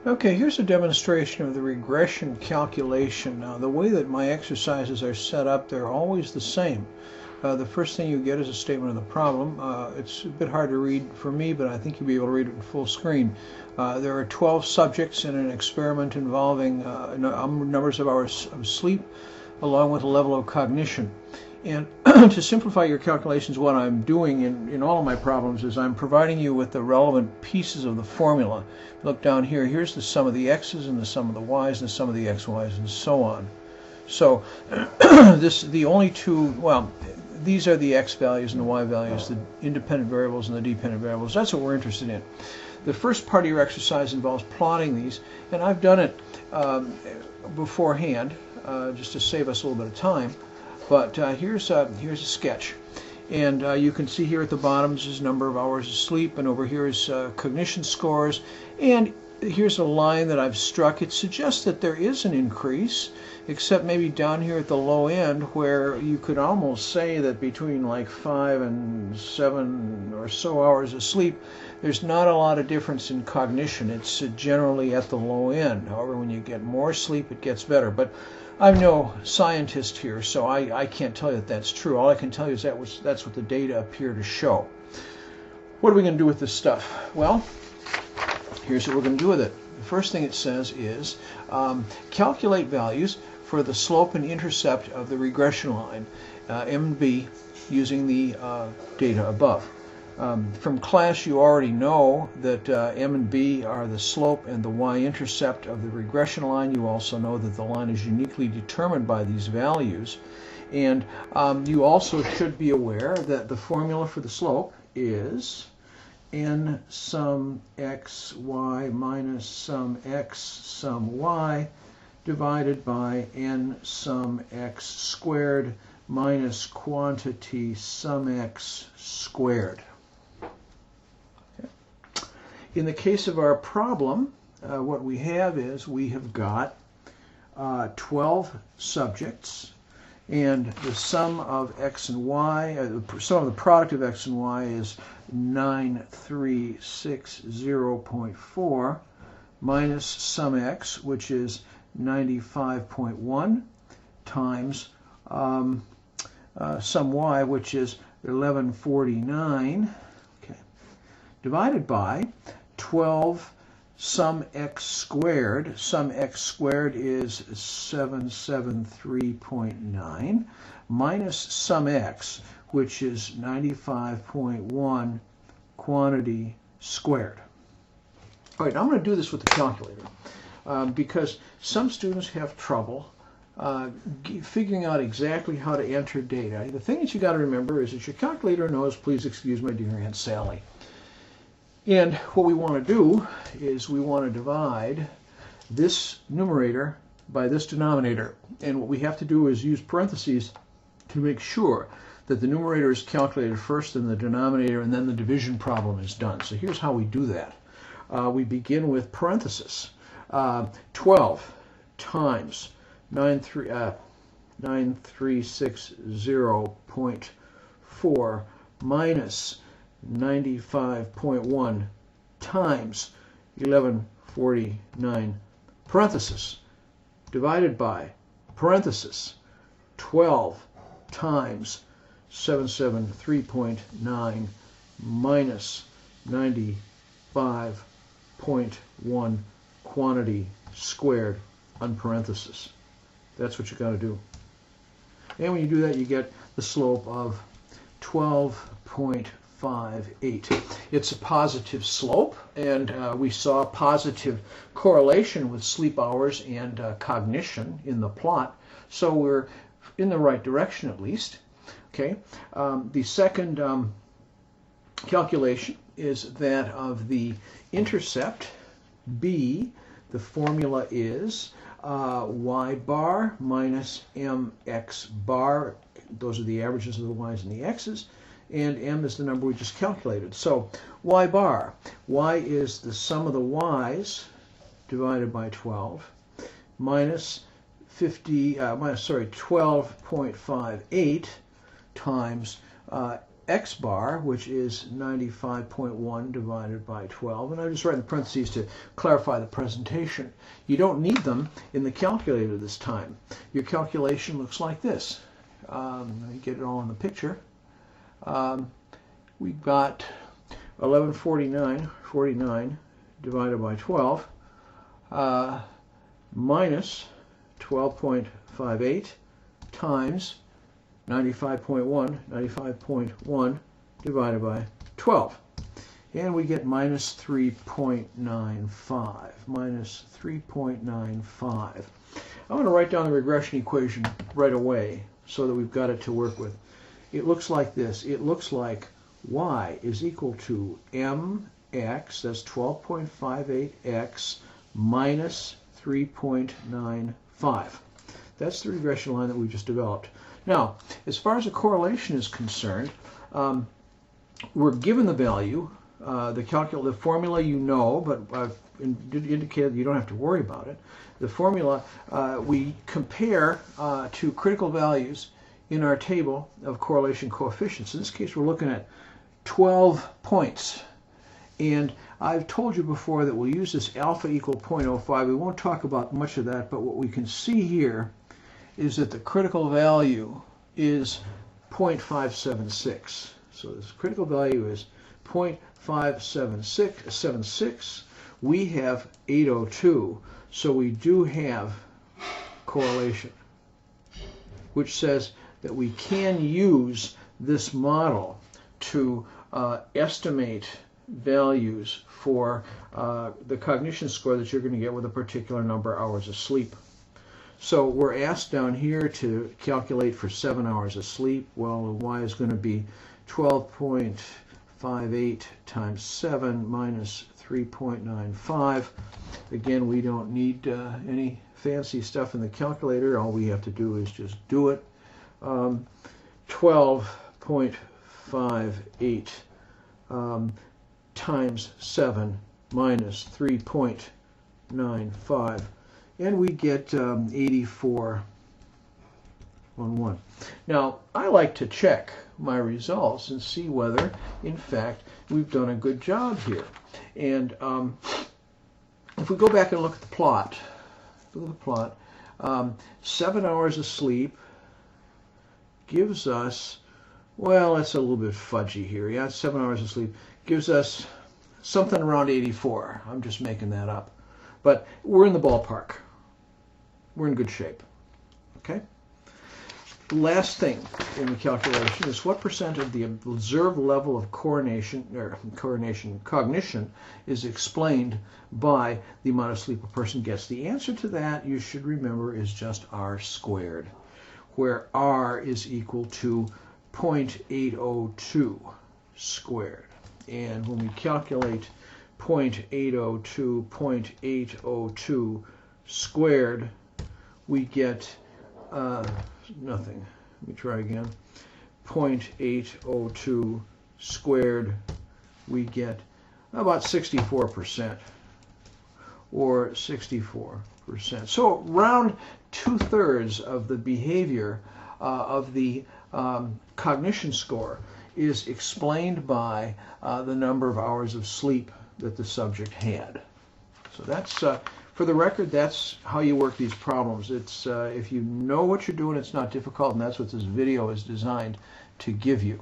Okay, here's a demonstration of the regression calculation. Now, the way that my exercises are set up, they're always the same. The first thing you get is a statement of the problem. It's a bit hard to read for me, but I think you'll be able to read it in full screen. There are 12 subjects in an experiment involving numbers of hours of sleep, along with a level of cognition. And to simplify your calculations, what I'm doing in all of my problems is I'm providing you with the relevant pieces of the formula. Look down here, here's the sum of the x's and the sum of the y's and the sum of the xy's and so on. So the only two, well, these are the x values and the y values, the independent variables and the dependent variables. That's what we're interested in. The first part of your exercise involves plotting these, and I've done it beforehand just to save us a little bit of time. But here's a sketch, and you can see here at the bottom this is number of hours of sleep, and over here is cognition scores, and here's a line that I've struck. It suggests that there is an increase, except maybe down here at the low end, where you could almost say that between like 5 and 7 or so hours of sleep, there's not a lot of difference in cognition. It's generally at the low end. However, when you get more sleep, it gets better. But I'm no scientist here, so I can't tell you that that's true. All I can tell you is that's what the data appear to show. What are we going to do with this stuff? Well, here's what we're going to do with it. The first thing it says is calculate values for the slope and intercept of the regression line, M and B, using the data above. From class, you already know that M and B are the slope and the y-intercept of the regression line. You also know that the line is uniquely determined by these values. And you also should be aware that the formula for the slope is n sum x y minus sum x sum y divided by n sum x squared minus quantity sum x squared. In the case of our problem, what we have is we have got 12 subjects, and the sum of x and y, the sum of the product of x and y is 9360.4 minus sum x, which is 95.1, times sum y, which is 1149, divided by 12 sum x squared. Sum x squared is 773.9 minus sum x, which is 95.1 quantity squared. All right, I'm going to do this with the calculator because some students have trouble figuring out exactly how to enter data. The thing that you got to remember is that your calculator knows, please excuse my dear Aunt Sally. And what we want to do is we want to divide this numerator by this denominator. And what we have to do is use parentheses to make sure that the numerator is calculated first in the denominator, and then the division problem is done. So here's how we do that. We begin with parentheses. 12 times 9360.4 minus 95.1 times 1149 parenthesis divided by parenthesis 12 times 773.9 minus 95.1 quantity squared on parenthesis. That's what you got to do. And when you do that, you get the slope of 12.58. It's a positive slope, and we saw positive correlation with sleep hours and cognition in the plot, so we're in the right direction at least. Okay. The second calculation is that of the intercept, B. The formula is y bar minus mx bar. Those are the averages of the y's and the x's. And m is the number we just calculated. So y bar, y is the sum of the y's divided by 12 minus 12.58 times x bar, which is 95.1 divided by 12. And I just write in the parentheses to clarify the presentation. You don't need them in the calculator this time. Your calculation looks like this. Let me get it all in the picture. We've got 1149 divided by 12 minus 12.58 times 95.1 divided by 12. And we get minus 3.95. Minus 3.95. I'm going to write down the regression equation right away so that we've got it to work with. It looks like this. It looks like y is equal to mx, that's 12.58x, minus 3.95. That's the regression line that we just developed. Now, as far as the correlation is concerned, we're given the value. The formula you know, but I've indicated you don't have to worry about it. The formula we compare to critical values in our table of correlation coefficients. In this case, we're looking at 12 points. And I've told you before that we'll use this alpha equal 0.05. We won't talk about much of that, but what we can see here is that the critical value is 0.576. So this critical value is 0.576. We have 802, so we do have correlation, which says that we can use this model to estimate values for the cognition score that you're going to get with a particular number of hours of sleep. So we're asked down here to calculate for 7 hours of sleep. Well, y is going to be 12.58 times 7 minus 3.95. Again, we don't need any fancy stuff in the calculator. All we have to do is just do it. 12.58 times 7 minus 3.95. And we get 84.11. Now, I like to check my results and see whether, in fact, we've done a good job here. And if we go back and look at the plot, 7 hours of sleep gives us, well, it's a little bit fudgy here. Yeah, 7 hours of sleep gives us something around 84. I'm just making that up. But we're in the ballpark. We're in good shape. Okay? The last thing in the calculation is what percent of the observed level of cognition is explained by the amount of sleep a person gets. The answer to that, you should remember, is just r squared, where r is equal to 0.802 squared. And when we calculate 0.802 squared, we get nothing. Let me try again. 0.802 squared, we get about 64%, or 64%. So around 2/3 of the behavior of the cognition score is explained by the number of hours of sleep that the subject had. So that's, for the record, that's how you work these problems. It's if you know what you're doing, it's not difficult, and that's what this video is designed to give you.